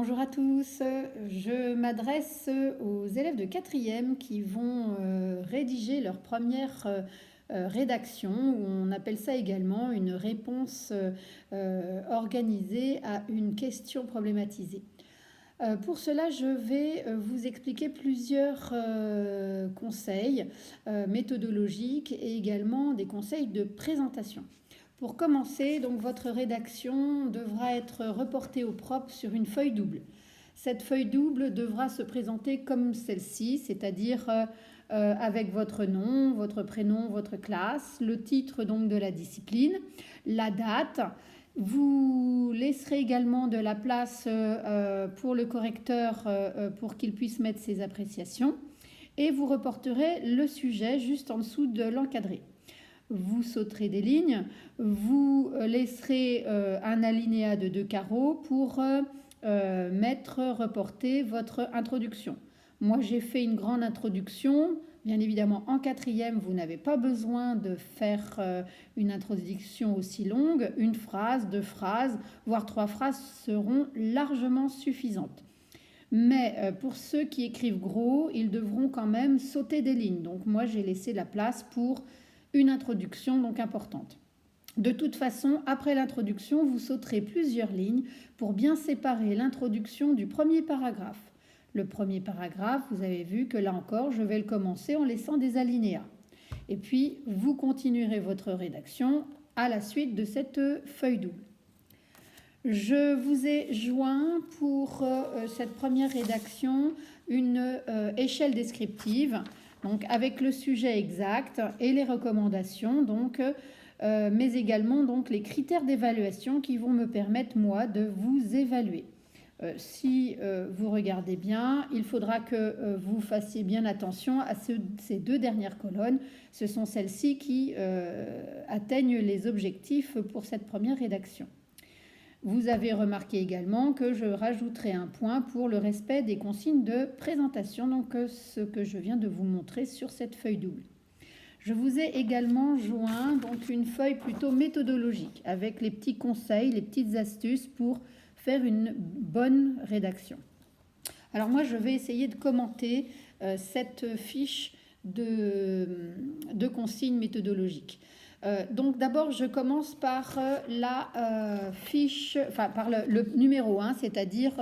Bonjour à tous, je m'adresse aux élèves de quatrième qui vont rédiger leur première rédaction, où on appelle ça également une réponse organisée à une question problématisée. Pour cela, je vais vous expliquer plusieurs conseils méthodologiques et également des conseils de présentation. Pour commencer, donc, votre rédaction devra être reportée au propre sur une feuille double. Cette feuille double devra se présenter comme celle-ci, c'est-à-dire avec votre nom, votre prénom, votre classe, le titre donc de la discipline, la date. Vous laisserez également de la place pour le correcteur pour qu'il puisse mettre ses appréciations et vous reporterez le sujet juste en dessous de l'encadré. Vous sauterez des lignes, vous laisserez un alinéa de 2 carreaux pour reporter votre introduction. Moi, j'ai fait une grande introduction. Bien évidemment, en quatrième, vous n'avez pas besoin de faire une introduction aussi longue. Une phrase, 2 phrases, voire 3 phrases seront largement suffisantes. Mais pour ceux qui écrivent gros, ils devront quand même sauter des lignes. Donc moi, j'ai laissé la place pour une introduction donc importante. De toute façon, après l'introduction, vous sauterez plusieurs lignes pour bien séparer l'introduction du premier paragraphe. Le premier paragraphe, vous avez vu que là encore, je vais le commencer en laissant des alinéas. Et puis, vous continuerez votre rédaction à la suite de cette feuille double. Je vous ai joint pour cette première rédaction une échelle descriptive, donc avec le sujet exact et les recommandations, donc, mais également donc, les critères d'évaluation qui vont me permettre, moi, de vous évaluer. Si vous regardez bien, il faudra que vous fassiez bien attention à ces 2 dernières colonnes. Ce sont celles-ci qui atteignent les objectifs pour cette première rédaction. Vous avez remarqué également que je rajouterai un point pour le respect des consignes de présentation, donc ce que je viens de vous montrer sur cette feuille double. Je vous ai également joint donc une feuille plutôt méthodologique avec les petits conseils, les petites astuces pour faire une bonne rédaction. Alors moi, je vais essayer de commenter cette fiche de consignes méthodologiques. Donc d'abord, je commence par la fiche, enfin par le numéro 1, c'est-à-dire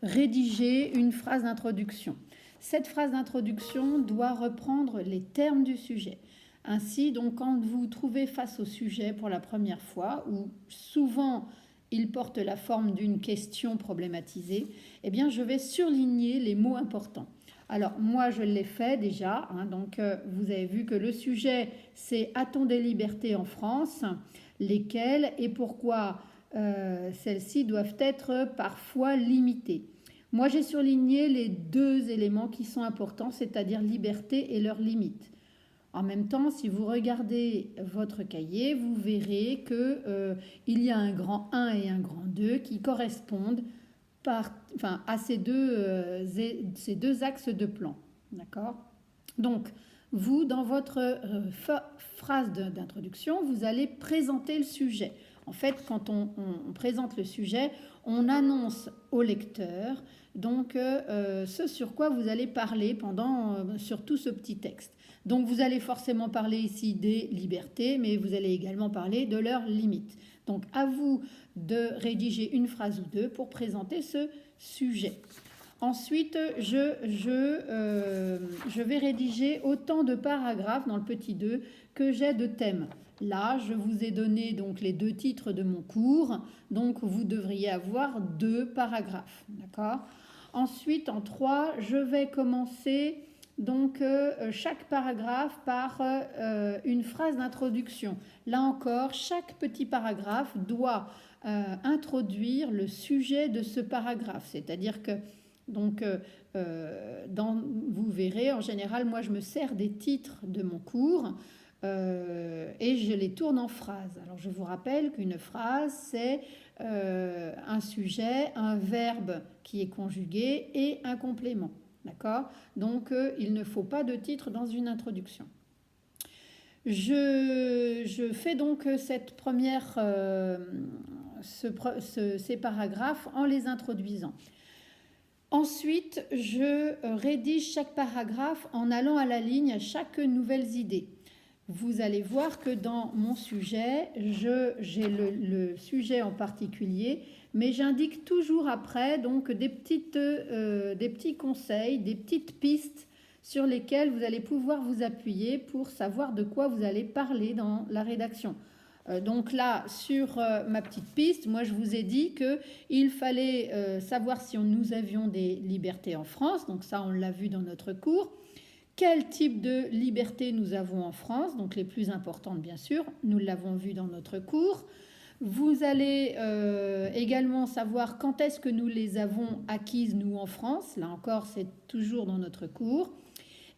rédiger une phrase d'introduction. Cette phrase d'introduction doit reprendre les termes du sujet. Ainsi, donc, quand vous vous trouvez face au sujet pour la première fois, où souvent il porte la forme d'une question problématisée, eh bien, je vais surligner les mots importants. Alors, moi, je l'ai fait déjà. Donc, vous avez vu que le sujet, c'est « A-t-on des libertés en France ? Lesquelles et pourquoi celles-ci doivent être parfois limitées ?» Moi, j'ai surligné les 2 éléments qui sont importants, c'est-à-dire liberté et leurs limites. En même temps, si vous regardez votre cahier, vous verrez qu'il y a un grand 1 et un grand 2 qui correspondent à ces deux axes de plan. D'accord ? Donc, vous, dans votre phrase d'introduction, vous allez présenter le sujet. En fait, quand on présente le sujet, on annonce au lecteur donc, ce sur quoi vous allez parler sur tout ce petit texte. Donc, vous allez forcément parler ici des libertés, mais vous allez également parler de leurs limites. Donc, à vous de rédiger une phrase ou 2 pour présenter ce sujet. Ensuite, je vais rédiger autant de paragraphes dans le petit 2 que j'ai de thèmes. Là, je vous ai donné donc les 2 titres de mon cours, donc vous devriez avoir 2 paragraphes. D'accord ? Ensuite, en 3, je vais commencer donc chaque paragraphe par une phrase d'introduction. Là encore, chaque petit paragraphe doit introduire le sujet de ce paragraphe. C'est-à-dire que donc, vous verrez, en général, moi je me sers des titres de mon cours et je les tourne en phrases. Alors je vous rappelle qu'une phrase, c'est un sujet, un verbe qui est conjugué et un complément. D'accord ? Donc, il ne faut pas de titre dans une introduction. Je fais donc cette première, ces paragraphes en les introduisant. Ensuite, je rédige chaque paragraphe en allant à la ligne à chaque nouvelle idée. Vous allez voir que dans mon sujet, j'ai le sujet en particulier, mais j'indique toujours après donc des petits conseils, des petites pistes sur lesquelles vous allez pouvoir vous appuyer pour savoir de quoi vous allez parler dans la rédaction. Donc là, sur ma petite piste, moi je vous ai dit qu'il fallait savoir si nous avions des libertés en France, donc ça on l'a vu dans notre cours. Quel type de liberté nous avons en France, donc les plus importantes bien sûr, nous l'avons vu dans notre cours. Vous allez également savoir quand est-ce que nous les avons acquises nous en France, là encore c'est toujours dans notre cours.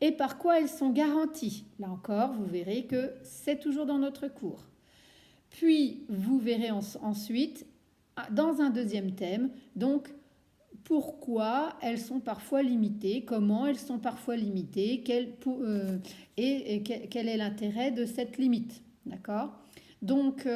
Et par quoi elles sont garanties, là encore vous verrez que c'est toujours dans notre cours. Puis vous verrez ensuite dans un deuxième thème, donc pourquoi elles sont parfois limitées, comment elles sont parfois limitées, et quel est l'intérêt de cette limite. D'accord ? Donc,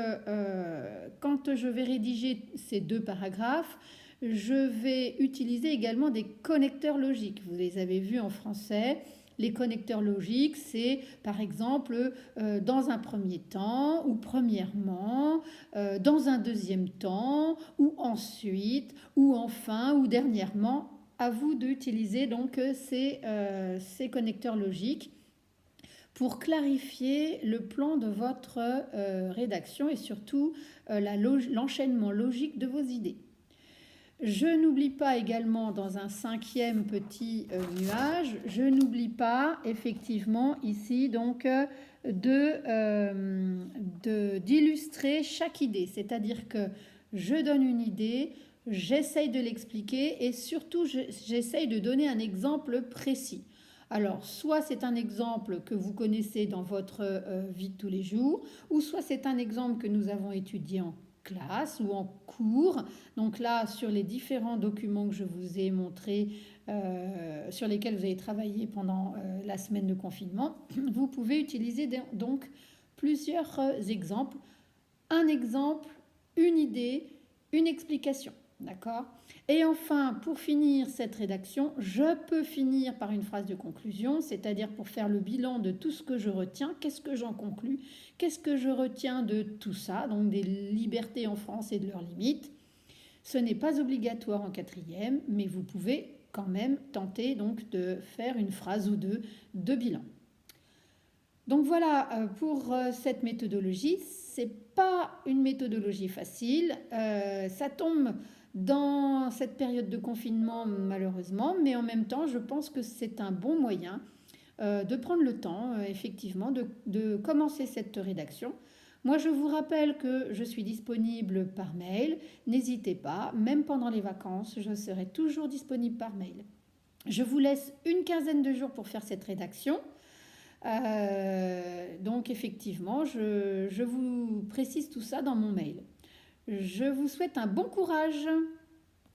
quand je vais rédiger ces 2 paragraphes, je vais utiliser également des connecteurs logiques. Vous les avez vus en français. Les connecteurs logiques, c'est par exemple dans un premier temps ou premièrement, dans un deuxième temps ou ensuite ou enfin ou dernièrement. À vous d'utiliser donc ces connecteurs logiques pour clarifier le plan de votre rédaction et surtout l'enchaînement logique de vos idées. Je n'oublie pas également dans un 5e petit nuage, je n'oublie pas effectivement ici donc d'illustrer chaque idée. C'est-à-dire que je donne une idée, j'essaye de l'expliquer et surtout j'essaye de donner un exemple précis. Alors, soit c'est un exemple que vous connaissez dans votre vie de tous les jours, ou soit c'est un exemple que nous avons étudié en classe ou en cours. Donc là, sur les différents documents que je vous ai montrés, sur lesquels vous avez travaillé pendant la semaine de confinement, vous pouvez utiliser donc plusieurs exemples. Un exemple, une idée, une explication. D'accord ? Et enfin, pour finir cette rédaction, je peux finir par une phrase de conclusion, c'est-à-dire pour faire le bilan de tout ce que je retiens, qu'est-ce que j'en conclus, qu'est-ce que je retiens de tout ça, donc des libertés en France et de leurs limites. Ce n'est pas obligatoire en 4e, mais vous pouvez quand même tenter donc de faire une phrase ou deux de bilan. Donc voilà pour cette méthodologie. C'est pas une méthodologie facile, ça tombe dans cette période de confinement malheureusement, mais en même temps je pense que c'est un bon moyen de prendre le temps effectivement de commencer cette rédaction. Moi je vous rappelle que je suis disponible par mail, n'hésitez pas, même pendant les vacances, je serai toujours disponible par mail. Je vous laisse une quinzaine de jours pour faire cette rédaction. Donc effectivement, je vous précise tout ça dans mon mail. Je vous souhaite un bon courage.